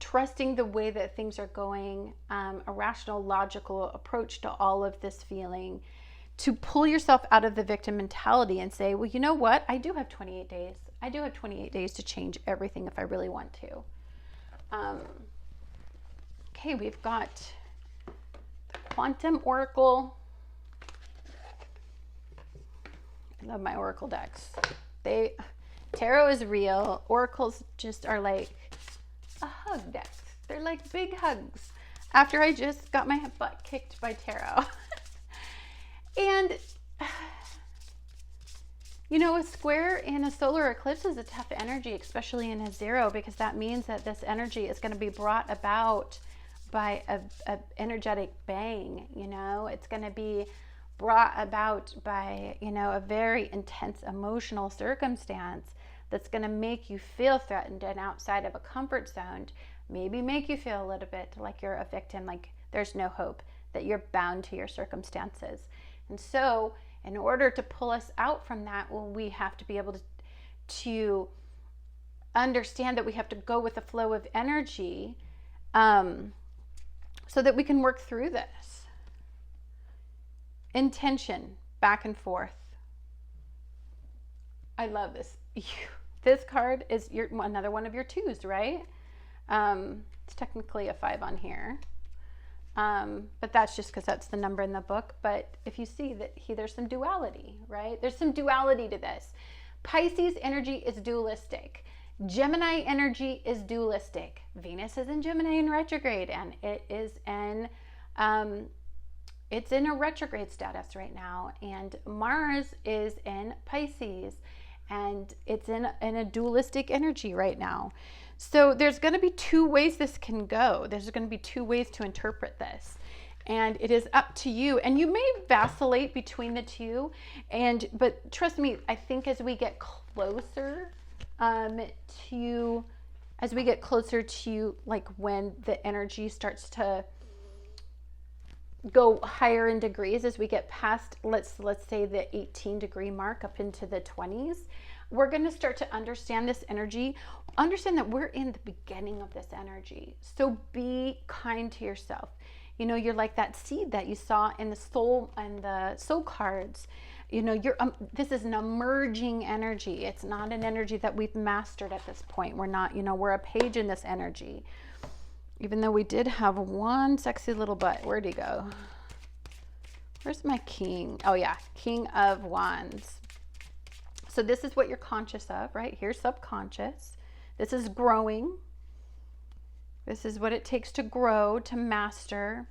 trusting the way that things are going, a rational, logical approach to all of this feeling, to pull yourself out of the victim mentality and say, well, you know what? I do have 28 days. I do have 28 days to change everything if I really want to. Okay, we've got the Quantum Oracle. I love my Oracle decks. Tarot is real. Oracles just are like a hug deck. They're like big hugs after I just got my butt kicked by tarot. And, a square in a solar eclipse is a tough energy, especially in a zero, because that means that this energy is going to be brought about by a energetic bang. It's going to be brought about by, a very intense emotional circumstance that's going to make you feel threatened and outside of a comfort zone, maybe make you feel a little bit like you're a victim, like there's no hope, that you're bound to your circumstances. And so in order to pull us out from that, we have to be able to understand that we have to go with the flow of energy so that we can work through this. Intention, back and forth. I love this. This card is another one of your twos, right? It's technically a 5 on here. But that's just because that's the number in the book. But if you see that there's some duality, right? There's some duality to this. Pisces energy is dualistic. Gemini energy is dualistic. Venus is in Gemini in retrograde, and it's in a retrograde status right now. And Mars is in Pisces, and it's in a dualistic energy right now. So there's going to be two ways this can go. There's going to be two ways to interpret this. And it is up to you. And you may vacillate between the two. But trust me, I think as we get closer to like when the energy starts to go higher in degrees, as we get past, let's say the 18-degree mark up into the 20s, we're going to start to understand this energy, understand that we're in the beginning of this energy. So be kind to yourself. You're like that seed that you saw in the soul cards. you know, this is an emerging energy. It's not an energy that we've mastered at this point. We're not, you know, we're a page in this energy. Even though we did have one sexy little butt. Where'd he go? Where's my king? Oh yeah, King of Wands. So this is what you're conscious of, right? Here's subconscious. This is growing. This is what it takes to grow, to master.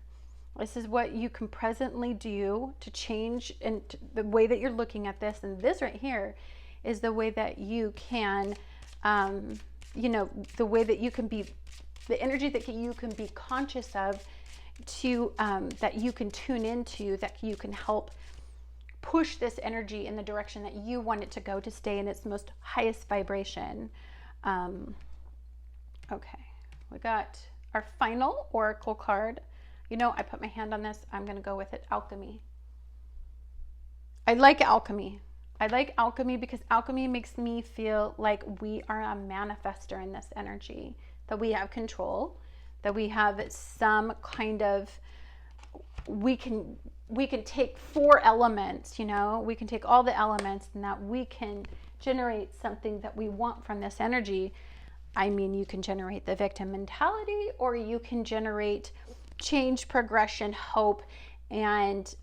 This is what you can presently do to change and the way that you're looking at this. And this right here is the way that you can, you know, the way that you can be, the energy that you can be conscious of, to that you can tune into, that you can help push this energy in the direction that you want it to go, to stay in its most highest vibration. Okay, we got our final oracle card. You know, I put my hand on this. I'm going to go with it. Alchemy. I like alchemy. I like alchemy because alchemy makes me feel like we are a manifester in this energy, that we have control, that we have some kind of, we can take 4 elements, you know, we can take all the elements, and that we can generate something that we want from this energy. I mean, you can generate the victim mentality, or you can generate change, progression, hope, and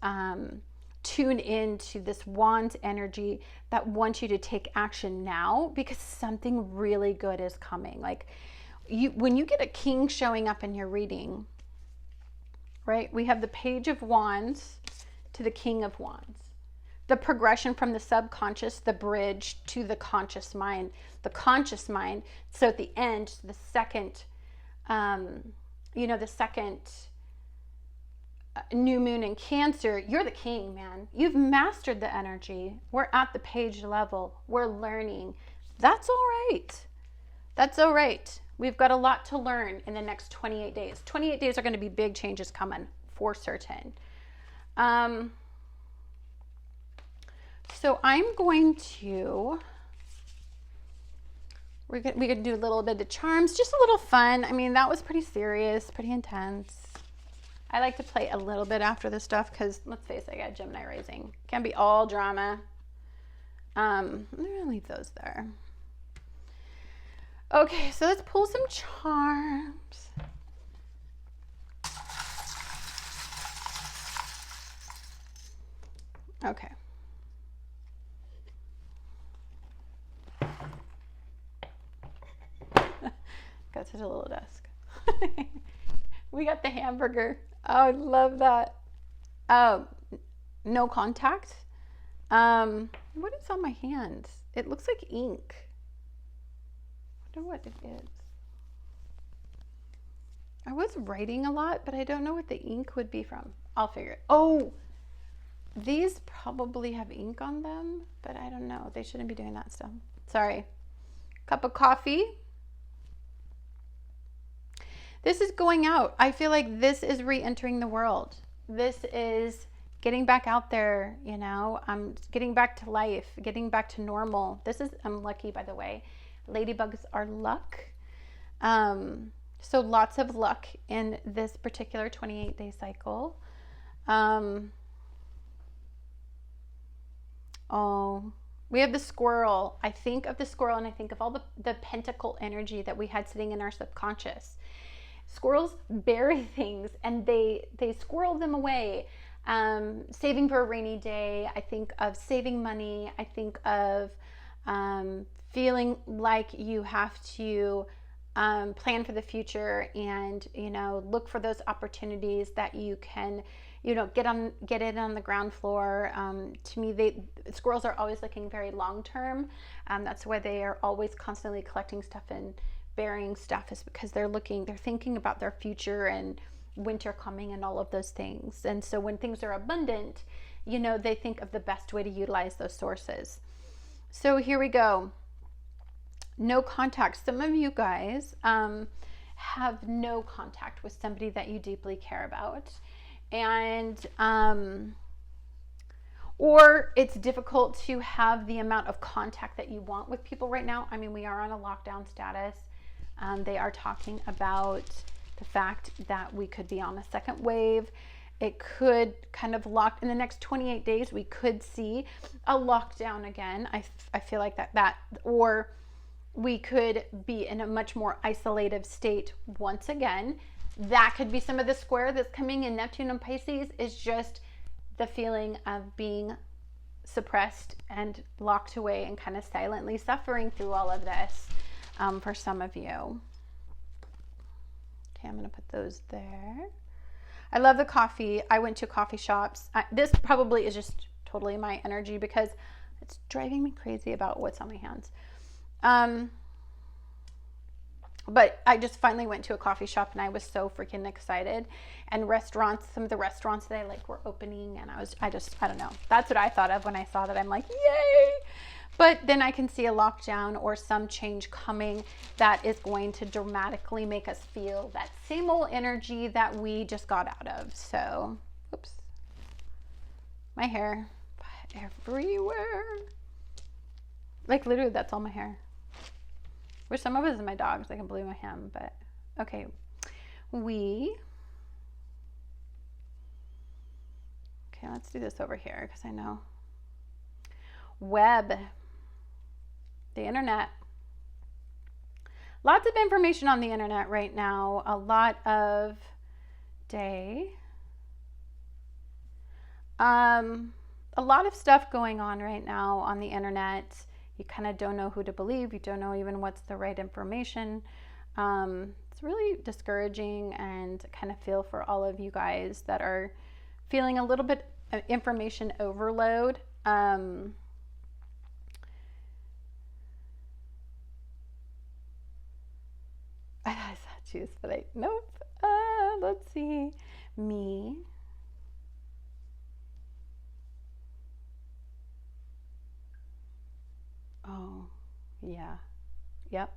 tune into this wand energy that wants you to take action now, because something really good is coming. Like, when you get a king showing up in your reading, right? We have the Page of Wands to the King of Wands. The progression from the subconscious, the bridge to the conscious mind, the conscious mind. So at the end, the second, you know, the second new moon in Cancer, you're the king, man. You've mastered the energy. We're at the page level. We're learning. That's all right. That's all right. We've got a lot to learn in the next 28 days. 28 days are going to be big changes coming, for certain. So I'm going to, we could do a little bit of charms, just a little fun. I mean, that was pretty serious, pretty intense. I like to play a little bit after this stuff because, let's face it, I got Gemini rising. Can't be all drama. I'm going to leave those there. Okay, so let's pull some charms. Okay. Got such a little desk. We got the hamburger. Oh, I love that. No contact. What is on my hand? It looks like ink. I don't know what it is. I was writing a lot, but I don't know what the ink would be from. I'll figure it. Oh, these probably have ink on them, but I don't know. They shouldn't be doing that stuff. Sorry. Cup of coffee. This is going out. I feel like this is re-entering the world. This is getting back out there, you know, getting back to life, getting back to normal. This is, I'm lucky, by the way. Ladybugs are luck. So lots of luck in this particular 28-day cycle. Oh, we have the squirrel. I think of the squirrel and I think of all the pentacle energy that we had sitting in our subconscious. Squirrels bury things and they squirrel them away. Saving for a rainy day. I think of saving money. I think of feeling like you have to plan for the future and, you know, look for those opportunities that you can, you know, get in on the ground floor. To me, squirrels are always looking very long term. That's why they are always constantly collecting stuff and burying stuff, is because they're thinking about their future and winter coming and all of those things. And so when things are abundant, you know, they think of the best way to utilize those sources. So here we go. No contact. Some of you guys have no contact with somebody that you deeply care about. And or it's difficult to have the amount of contact that you want with people right now. I mean, we are on a lockdown status. They are talking about the fact that we could be on a second wave. it could kind of lock in the next 28 days. We could see a lockdown again. I feel like that, or we could be in a much more isolated state once again. That could be some of the square that's coming in Neptune and Pisces, is just the feeling of being suppressed and locked away and kind of silently suffering through all of this, for some of you. Okay, I'm going to put those there. I love the coffee. I went to coffee shops. This probably is just totally my energy because it's driving me crazy about what's on my hands. But I just finally went to a coffee shop and I was so freaking excited. And restaurants, some of the restaurants that I like were opening, and I don't know. That's what I thought of when I saw that. I'm like, yay! But then I can see a lockdown or some change coming that is going to dramatically make us feel that same old energy that we just got out of. So, oops. My hair everywhere. Like literally, that's all my hair. Which some of it is my dogs. I can believe I am, but okay. Okay, let's do this over here because I know. Web. The internet. Lots of information on the internet right now. A lot of day. A lot of stuff going on right now on the internet. You kind of don't know who to believe. You don't know even what's the right information. It's really discouraging, and kind of feel for all of you guys that are feeling a little bit of information overload. I thought juice, but nope. Let's see. Me. Oh, yeah. Yep.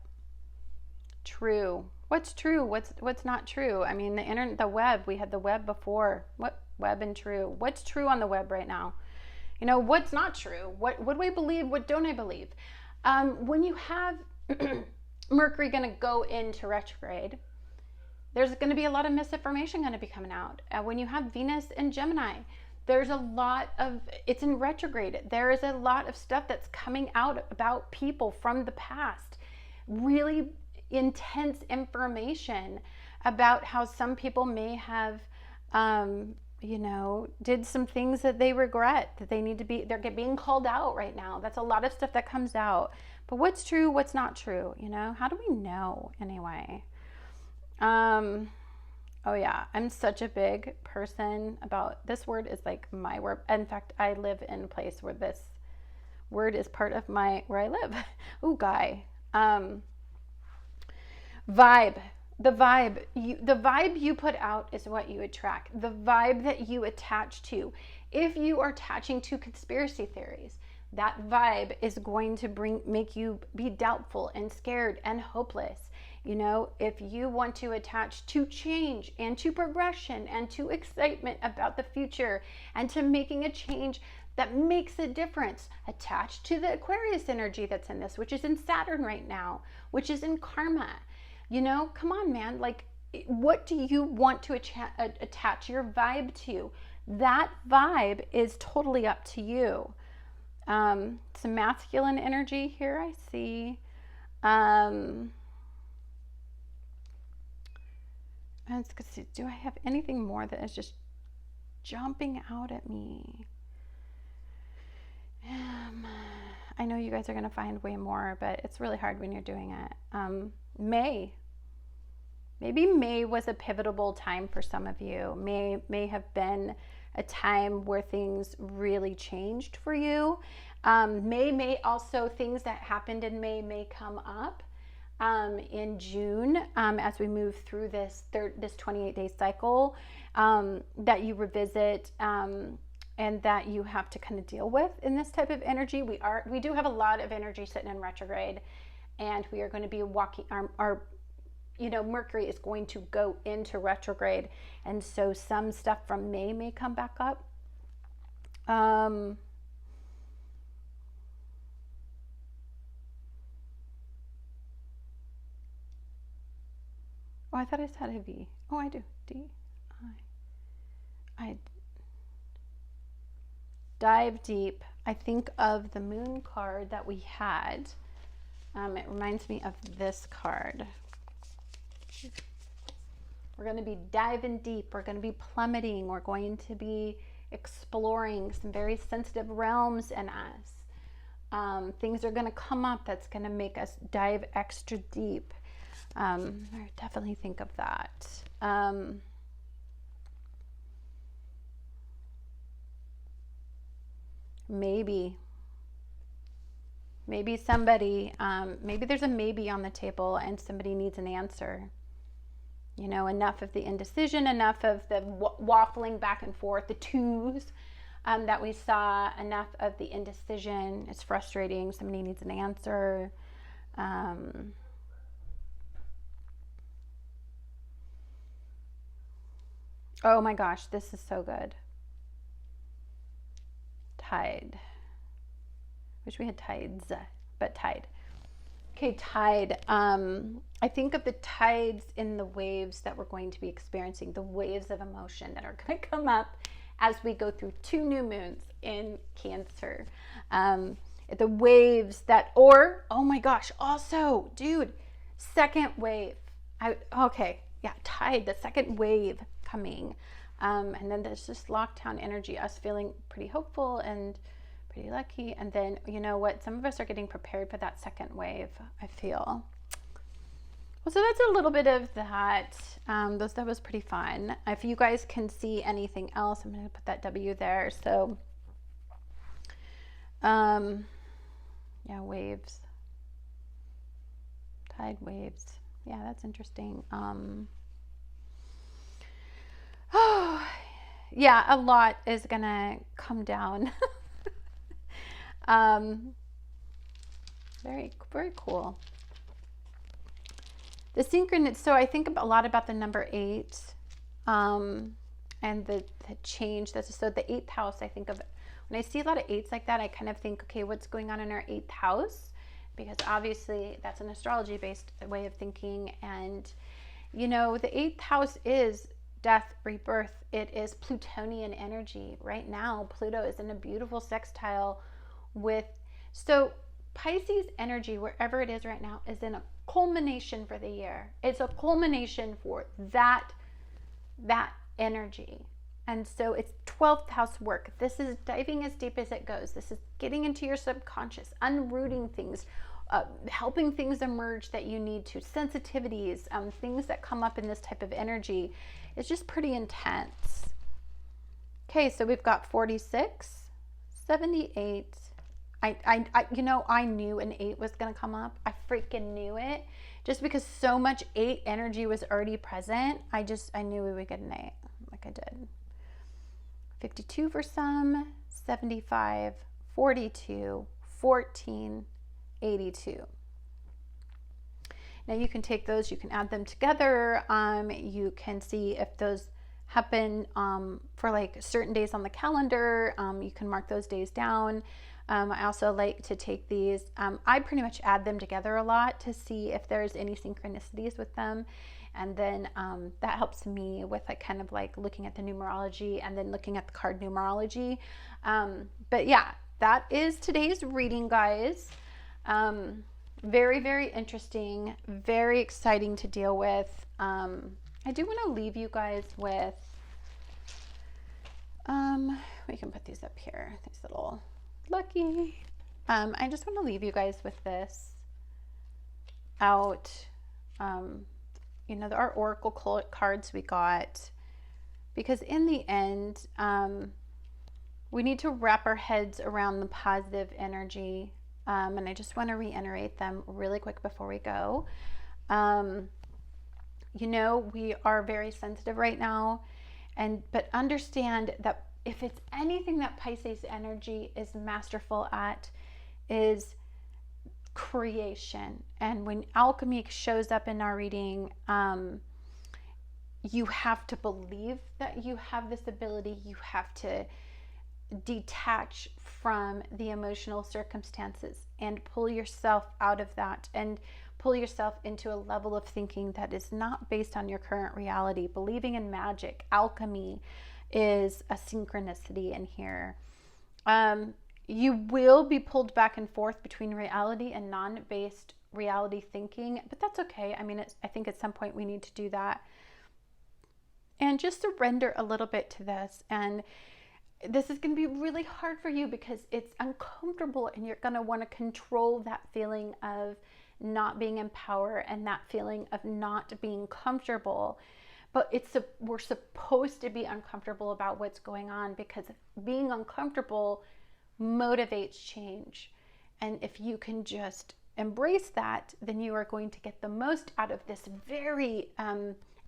True. What's true? What's not true? I mean, the internet, the web, we had the web before. What web and true? What's true on the web right now? You know, what's not true? What do I believe? What don't I believe? When you have Mercury going to go into retrograde, there's going to be a lot of misinformation going to be coming out. When you have Venus in Gemini, there's a lot of, it's in retrograde. There is a lot of stuff that's coming out about people from the past. Really intense information about how some people may have, did some things that they regret, that they need to be, they're being called out right now. That's a lot of stuff that comes out. But what's true, what's not true, how do we know anyway? Oh yeah, I'm such a big person about, this word is like my word. In fact, I live in a place where this word is part of where I live. Ooh, guy. Vibe. The vibe you put out is what you attract. The vibe that you attach to. If you are attaching to conspiracy theories, that vibe is going to make you be doubtful and scared and hopeless. If you want to attach to change and to progression and to excitement about the future and to making a change that makes a difference, attached to the Aquarius energy that's in this, which is in Saturn right now, which is in karma. Come on, man. Like, what do you want to attach your vibe to? That vibe is totally up to you. Some masculine energy here, I see. Let's see, do I have anything more that is just jumping out at me? I know you guys are going to find way more, but it's really hard when you're doing it. May. Maybe May was a pivotal time for some of you. May have been a time where things really changed for you. May also, things that happened in May come up in June, as we move through this 28-day cycle, that you revisit, and that you have to kind of deal with in this type of energy. We do have a lot of energy sitting in retrograde, and we are going to be walking Mercury is going to go into retrograde, and so some stuff from may come back up. Oh, I thought I said a V. Oh, I do. D-I. I dive deep, I think of the moon card that we had. It reminds me of this card. We're going to be diving deep. We're going to be plummeting. We're going to be exploring some very sensitive realms in us. Things are going to come up that's going to make us dive extra deep. I definitely think of that. Maybe somebody, maybe there's a maybe on the table and somebody needs an answer. You know, enough of the indecision, enough of the waffling back and forth, the twos that we saw, enough of the indecision. It's frustrating. Somebody needs an answer. Oh my gosh, this is so good. Tide. Wish we had tides, but tide. Okay, tide. I think of the tides in the waves that we're going to be experiencing, the waves of emotion that are going to come up as we go through 2 new moons in Cancer. The waves that, or, oh my gosh, also, dude, second wave. Tide, the second wave coming. And then there's this lockdown energy, us feeling pretty hopeful and pretty lucky. And then, you know what? Some of us are getting prepared for that second wave, I feel. Well, so that's a little bit of that. That was pretty fun. If you guys can see anything else, I'm going to put that W there. So, yeah, waves. Tide waves. Yeah, that's interesting. Yeah, a lot is going to come down. Very, very cool. The synchron, so I think a lot about the number 8, and the change. So the 8th house, I think of, when I see a lot of 8s like that, I kind of think, okay, what's going on in our 8th house? Because obviously that's an astrology based way of thinking. And, you know, the 8th house is death, rebirth. It is Plutonian energy. Right now, Pluto is in a beautiful sextile with, so Pisces energy, wherever it is right now, is in a culmination for the year. It's a culmination for that energy. And so it's 12th house work. This is diving as deep as it goes. This is getting into your subconscious, unrooting things, helping things emerge that you need to, sensitivities, things that come up in this type of energy. It's just pretty intense. Okay, so we've got 46, 78. You know, I knew an 8 was going to come up. I freaking knew it. Just because so much 8 energy was already present, I knew we would get an 8, like I did. 52 for some, 75, 42, 14, 82. Now you can take those, you can add them together. You can see if those happen for like certain days on the calendar. You can mark those days down. I also like to take these, I pretty much add them together a lot to see if there's any synchronicities with them. And then that helps me with like kind of like looking at the numerology and then looking at the card numerology. But yeah, that is today's reading, guys. Very, very interesting, very exciting to deal with. I do want to leave you guys with, we can put these up here, these little lucky. I just want to leave you guys with this out. You know, our oracle cards we got, because in the end, we need to wrap our heads around the positive energy. And I just want to reiterate them really quick before we go. You know, we are very sensitive right now, but understand that if it's anything that Pisces energy is masterful at, is creation. And when alchemy shows up in our reading, you have to believe that you have this ability. You have to detach from the emotional circumstances and pull yourself out of that and pull yourself into a level of thinking that is not based on your current reality. Believing in magic, alchemy, is a synchronicity in here. You will be pulled back and forth between reality and non-based reality thinking, but that's okay. I mean, I think at some point we need to do that and just surrender a little bit to this. And this is going to be really hard for you because it's uncomfortable, and you're going to want to control that feeling of not being in power and that feeling of not being comfortable. But we're supposed to be uncomfortable about what's going on, because being uncomfortable motivates change. And if you can just embrace that, then you are going to get the most out of this very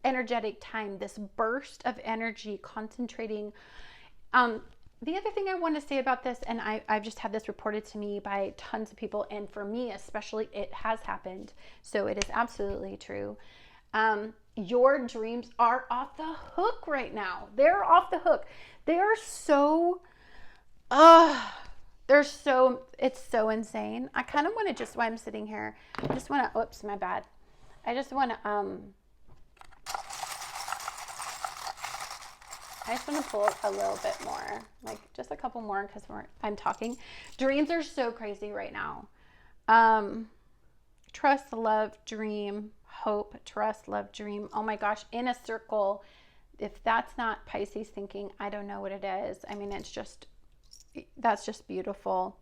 energetic time, this burst of energy concentrating. The other thing I want to say about this, and I've just had this reported to me by tons of people, and for me especially, it has happened. So it is absolutely true. Your dreams are off the hook right now. They're off the hook. They are so, it's so insane. I kind of want to just, while I'm sitting here, I just want to, oops, my bad. I just want to pull a little bit more, like just a couple more, because I'm talking. Dreams are so crazy right now. Trust, love, dream, hope, trust, love, dream. Oh my gosh, in a circle. If that's not Pisces thinking, I don't know what it is. I mean, that's just beautiful.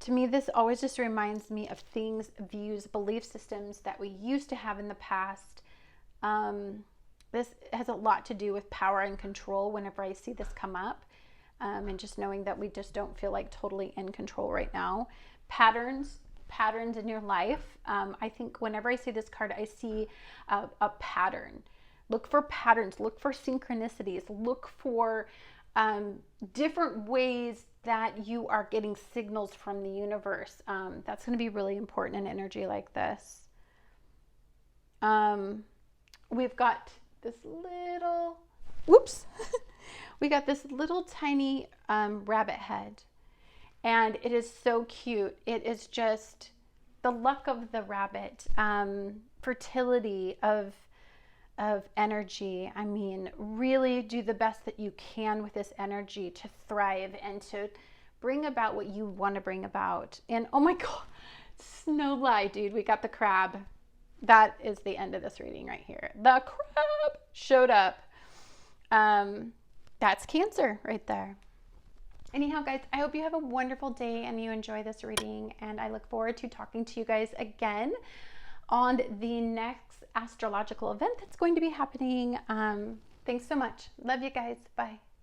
To me, this always just reminds me of things, views, belief systems that we used to have in the past. This has a lot to do with power and control whenever I see this come up, and just knowing that we just don't feel like totally in control right now. Patterns in your life. I think whenever I see this card, I see a pattern. Look for patterns, look for synchronicities, look for different ways that you are getting signals from the universe. That's going to be really important in energy like this. We've got this little, whoops, we got this little tiny rabbit head, and it is so cute. It is just the luck of the rabbit, fertility of energy. I mean, really do the best that you can with this energy to thrive and to bring about what you want to bring about. And oh my God, no lie, dude, we got the crab. That is the end of this reading right here. The crab showed up. That's Cancer right there. Anyhow, guys, I hope you have a wonderful day and you enjoy this reading. And I look forward to talking to you guys again on the next astrological event that's going to be happening. Thanks so much. Love you guys. Bye.